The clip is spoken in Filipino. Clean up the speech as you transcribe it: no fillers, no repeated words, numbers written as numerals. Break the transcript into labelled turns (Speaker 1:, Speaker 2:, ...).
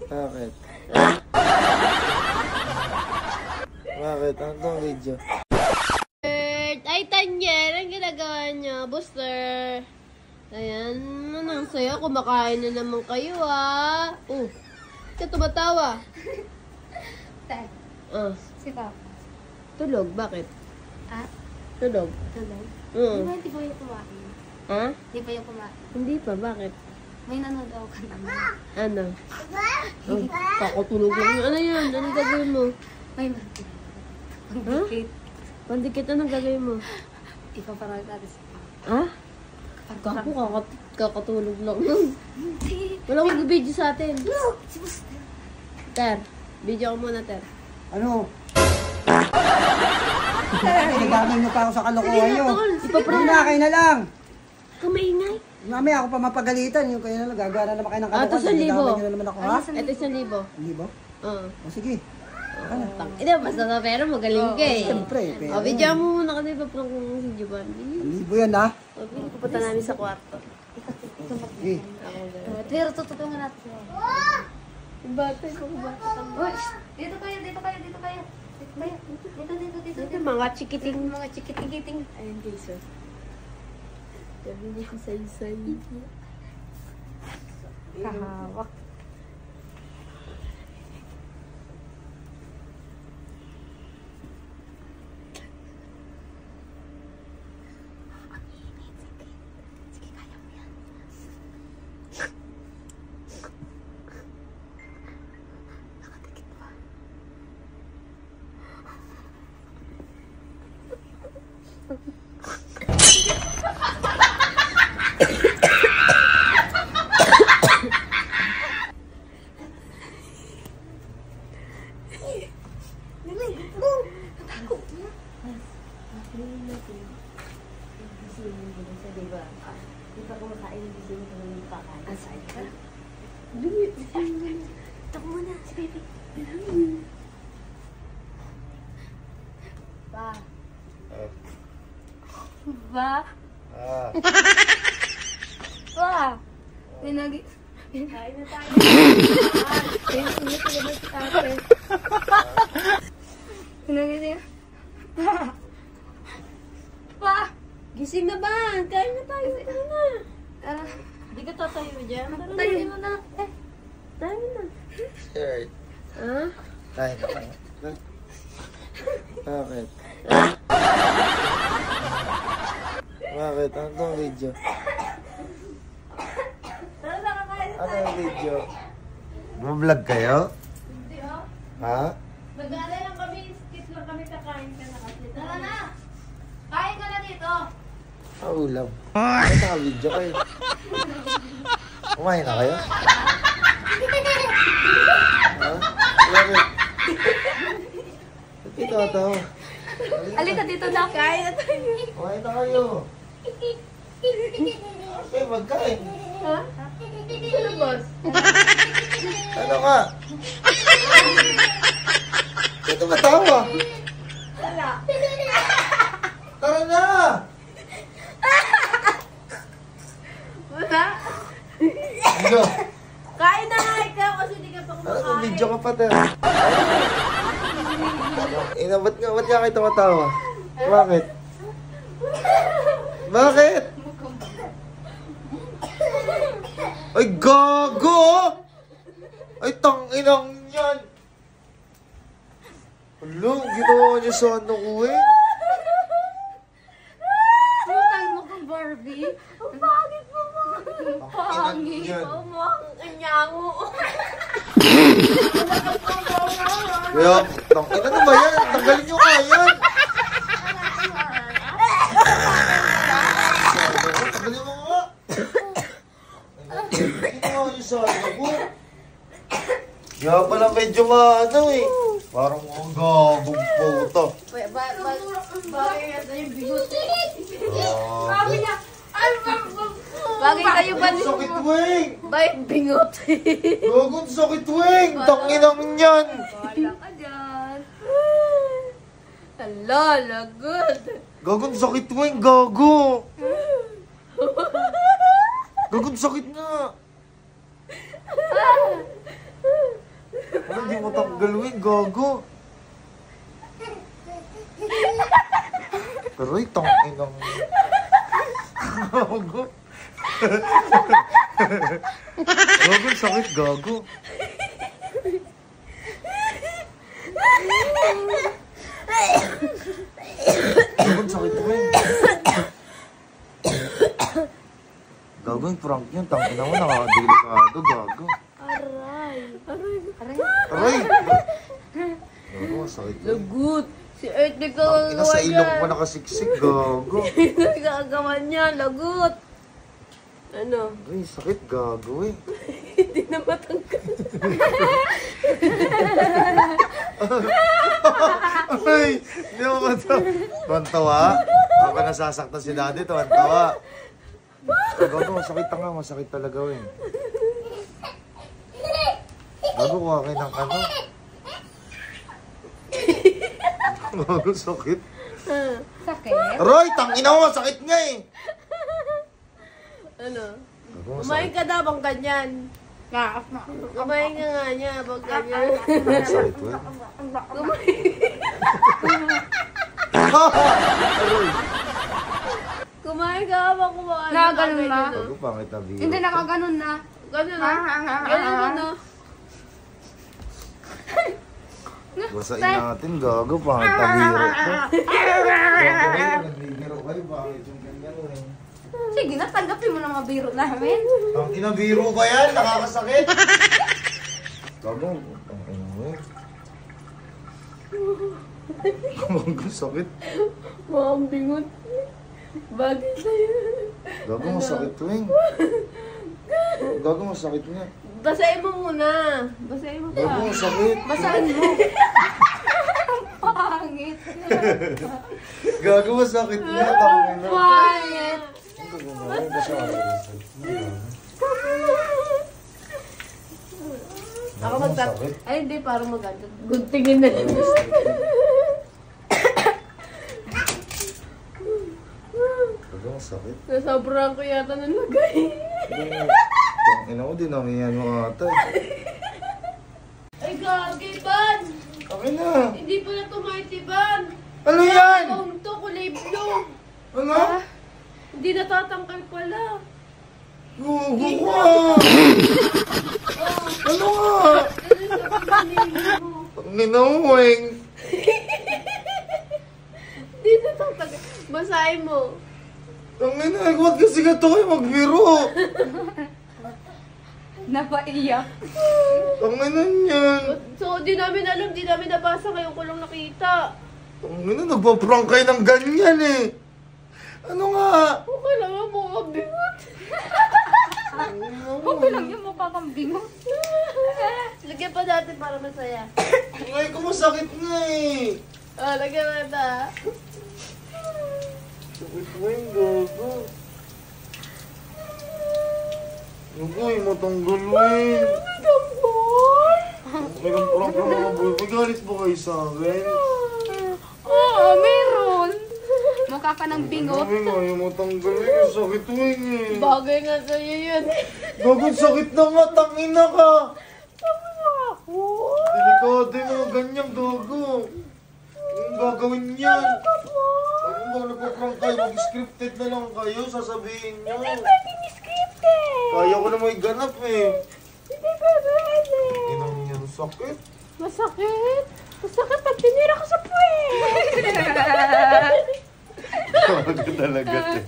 Speaker 1: Bakit? Bakit? Ano itong video?
Speaker 2: Ay, Tanyel, ang ginagawa niyo? Booster. Ayan, ang saya. Kumakain na naman kayo, ah. Oh, ka tumatawa.
Speaker 3: Tay. Si Papa.
Speaker 2: Tulog, bakit?
Speaker 3: Ah?
Speaker 2: Tulog.
Speaker 3: Tulog? Di ba yung kumain?
Speaker 2: Ha?
Speaker 3: Di ba yung kumain?
Speaker 2: Hindi pa, bakit?
Speaker 3: May nanood ako kanina.
Speaker 2: Ano? Oh, kakatulog lang. Ano yan? Anong gagawin mo?
Speaker 3: May mandikit. Mandikit.
Speaker 2: Pandikit, anong gagawin mo?
Speaker 3: Ipaparag natin si Papa.
Speaker 2: Ha? Kako, kakatulog lang. Wala akong video sa atin.
Speaker 3: Si Buster.
Speaker 2: Ter, video ko muna, Ter.
Speaker 4: Ano? Nagagamay nyo pa ako sa kalokohan nyo.
Speaker 2: Ipaprank
Speaker 4: na, kayo na lang.
Speaker 2: Kumaingay.
Speaker 4: Mamaya ako pa mapagalitan. Yung kayo na lang, gagana naman kayo ng kalokohan.
Speaker 2: Ito 1,000.
Speaker 4: Nagagamay nyo na naman ako, ha?
Speaker 2: Ito 1,000.
Speaker 4: 1,000?
Speaker 2: Oo.
Speaker 4: O sige.
Speaker 2: Hindi, basta na pero magaling ka eh.
Speaker 4: Siyempre, pero...
Speaker 2: O, video mo muna kasi ipaprank ko si Giovanni.
Speaker 4: 1,000 yan, ha?
Speaker 2: O, pupunta namin sa kwarto.
Speaker 4: Sige.
Speaker 3: Pero tutulungan natin siya.
Speaker 2: Yung bata, yung bata.
Speaker 3: Uy, dito kayo, dito kayo, dito kayo. Dito kayo. Dito.
Speaker 2: Ito, mga chikiting.
Speaker 3: Mga chikiting-kiting.
Speaker 2: Ayun, guys, oh. Sabi niya si Saysay.
Speaker 3: Kahawak. Ito muna, si baby. Ba? Ba? Ba? Pinagi... Kain na tayo. Pinagi ko naman si ate. Pinagi niya. Ba?
Speaker 2: Gising na ba? Kain na tayo. Tara na.
Speaker 3: Tara.
Speaker 2: Hindi ka tatayo dyan. Tara na.
Speaker 3: Tayo mo na.
Speaker 2: Tayo na.
Speaker 1: Sure.
Speaker 2: Ha?
Speaker 1: Tayo na kayo. Bakit? Bakit? Ano itong video?
Speaker 2: Tara na, kakain na
Speaker 1: Ano
Speaker 2: tayo.
Speaker 1: yung video? Vlog kayo?
Speaker 2: Hindi, oh.
Speaker 1: Ha?
Speaker 2: Mag-aalala lang kami. Skip lang kami kakain ka na kasi.
Speaker 3: Tara na. Kain ka na dito.
Speaker 1: Ulam. Ano naka-video kayo? Kumain na kayo? Ha? Bakit? Ba't ikaw ito?
Speaker 3: Alika dito na. Kain na tayo.
Speaker 1: Kumain na kayo. Okay, magkain.
Speaker 2: Ha? Ano, boss?
Speaker 1: Ano ka? Ito matawa.
Speaker 2: Wala.
Speaker 1: Tara na!
Speaker 2: Wala.
Speaker 1: Ano?
Speaker 2: Kain na nga ikaw kasi hindi ka pa
Speaker 1: Ano
Speaker 2: kumakain.
Speaker 1: kung video ka pa, Ter? Ba't nga kayo tumatawa? Bakit? Bakit? Ay, gago! Ay, tanginang yan! Alo, ginawa niyo sa ano ko eh.
Speaker 3: Sumutang mo kang Barbie.
Speaker 2: Ang pangit mo mo.
Speaker 1: Tanginang yan.
Speaker 2: Mo ang kanyango.
Speaker 1: Kaya, tangina na ba yan? Tanggalin niyo nga yan! Tanggalin mo nga! Ginawa niyo sa ano ko. Kaya pala medyo maano eh. Parang ang gagong puto.
Speaker 2: Bagay yan yung bigot.
Speaker 1: Sabi
Speaker 2: niya, bagay kayo ba
Speaker 1: Ang sakit wing!
Speaker 2: ba yung bingot?
Speaker 1: Gagong sakit wing! Tanginang yan!
Speaker 2: Wala ka dyan. Hala, lagod.
Speaker 1: Gagong sakit wing! Gago! Gagong sakit na! mo tanggalin, gago. Aray, tangin ang... Gago. Gago, sakit, gago. Gago, sakit mo yun. Gago, yung prank yun. Tangin mo, nakakadelikado, gago.
Speaker 2: Aray.
Speaker 1: Aray! Gago, sakit yun.
Speaker 2: Lagot. Si Earth
Speaker 1: Ina,
Speaker 2: nagkakagawa
Speaker 1: sa ilong
Speaker 2: niya.
Speaker 1: pa nakasiksik, gago.
Speaker 2: Nagkakagawa niya. Lagot. Ano?
Speaker 1: Aray, sakit, gago eh.
Speaker 2: Hindi na matanggal.
Speaker 1: Aray, hindi ako tuwan-tawa. Ako nasasaktan si daddy, tuwan-tawa. Gago, masakit nga, masakit talaga eh. Gago, kuha kayo ng ano. Gago, sakit.
Speaker 3: Sakit?
Speaker 1: Aray, tangina mo, masakit nga eh.
Speaker 2: Ano?
Speaker 1: Gago,
Speaker 2: Kumain
Speaker 1: masakit.
Speaker 2: ka daw bang ganyan? Kumain ka nga niya bang ganyan?
Speaker 1: Masakit eh. Aray,
Speaker 2: Kumain ka ba kumain?
Speaker 3: Na, ganun na.
Speaker 1: gago, pangit na biro.
Speaker 3: Hindi nakaganon na.
Speaker 2: Ganun na. Ganun na.
Speaker 1: Basain natin, gago, pangit na biro ko. Gago, nagbibiro kayo, bakit yung ganyan eh.
Speaker 3: Sige na, tanggapin mo na mga biro namin.
Speaker 1: Ang inabiro ba yan? Nakakasakit? Gago, ang ina mo eh. Gago, sakit.
Speaker 2: Mukhang bingot. Bagay sa'yo.
Speaker 1: Gago, masakit to eh. Gago, masakit nga.
Speaker 2: Basahin mo muna. Basahin mo
Speaker 1: Gago,
Speaker 2: pa.
Speaker 1: masakit.
Speaker 2: Basahin mo.
Speaker 3: Pangit.
Speaker 1: Gago, masakit nga. Tangin na.
Speaker 3: Pangit.
Speaker 1: Gago, masakit.
Speaker 2: Ako
Speaker 1: Gago,
Speaker 2: magtat...
Speaker 1: masakit.
Speaker 2: Ay, hindi. Parang maganda. Good tingin na lang.
Speaker 1: Gago, masakit.
Speaker 2: Nasobrang ko yata ng lagay.
Speaker 1: Tangina ko, dinamihan mo ata eh.
Speaker 2: Ay, gagi, Ban!
Speaker 1: Okay na.
Speaker 2: Hindi pala tumaiti, Ban!
Speaker 1: Ano yan?
Speaker 2: Ang to, kulay blue.
Speaker 1: Ano?
Speaker 2: Hindi natatangkal pala.
Speaker 1: Gugu ka! Ano nga? Tangina mo, weng.
Speaker 2: Hindi natatangkal. Basahin mo.
Speaker 1: Tangina, huwag kasi ka to kayo magbiro.
Speaker 3: Napaiyak.
Speaker 1: Tangina niyan.
Speaker 2: So, di namin alam, di namin nabasa ngayon ko lang nakita.
Speaker 1: Tangina, nagpa-prank kayo ng ganyan eh. Ano nga?
Speaker 2: Okay lang ang mga bingot.
Speaker 3: Okay lang yung mukha kang bingot.
Speaker 2: Lagyan pa natin para masaya.
Speaker 1: Ay, kumasakit nga eh.
Speaker 2: Ah, lagyan natin.
Speaker 1: Sakit mo yung gago. Gago, yung matanggal mo eh. Okay lang prank ka mga boy. May galit ba kayo sa akin?
Speaker 3: Oo, meron. Mukha ka ng bingot.
Speaker 1: Ay, nga, yung matanggal eh. Sakit mo eh.
Speaker 2: Bagay nga sa'yo yun.
Speaker 1: Gago, sakit na nga. Tangina ka. Delikado yung mga ganyan, gago. Anong gagawin yan? Anong ba nagpa-prank kayo? Mag-scripted na lang kayo, sasabihin nyo.
Speaker 3: Scripted.
Speaker 1: Kaya ko na may ganap eh.
Speaker 3: Hindi ka pwede.
Speaker 1: Inang yan, sakit.
Speaker 2: Masakit. Masakit pag tinira ko sa puwet.
Speaker 1: Talaga eh.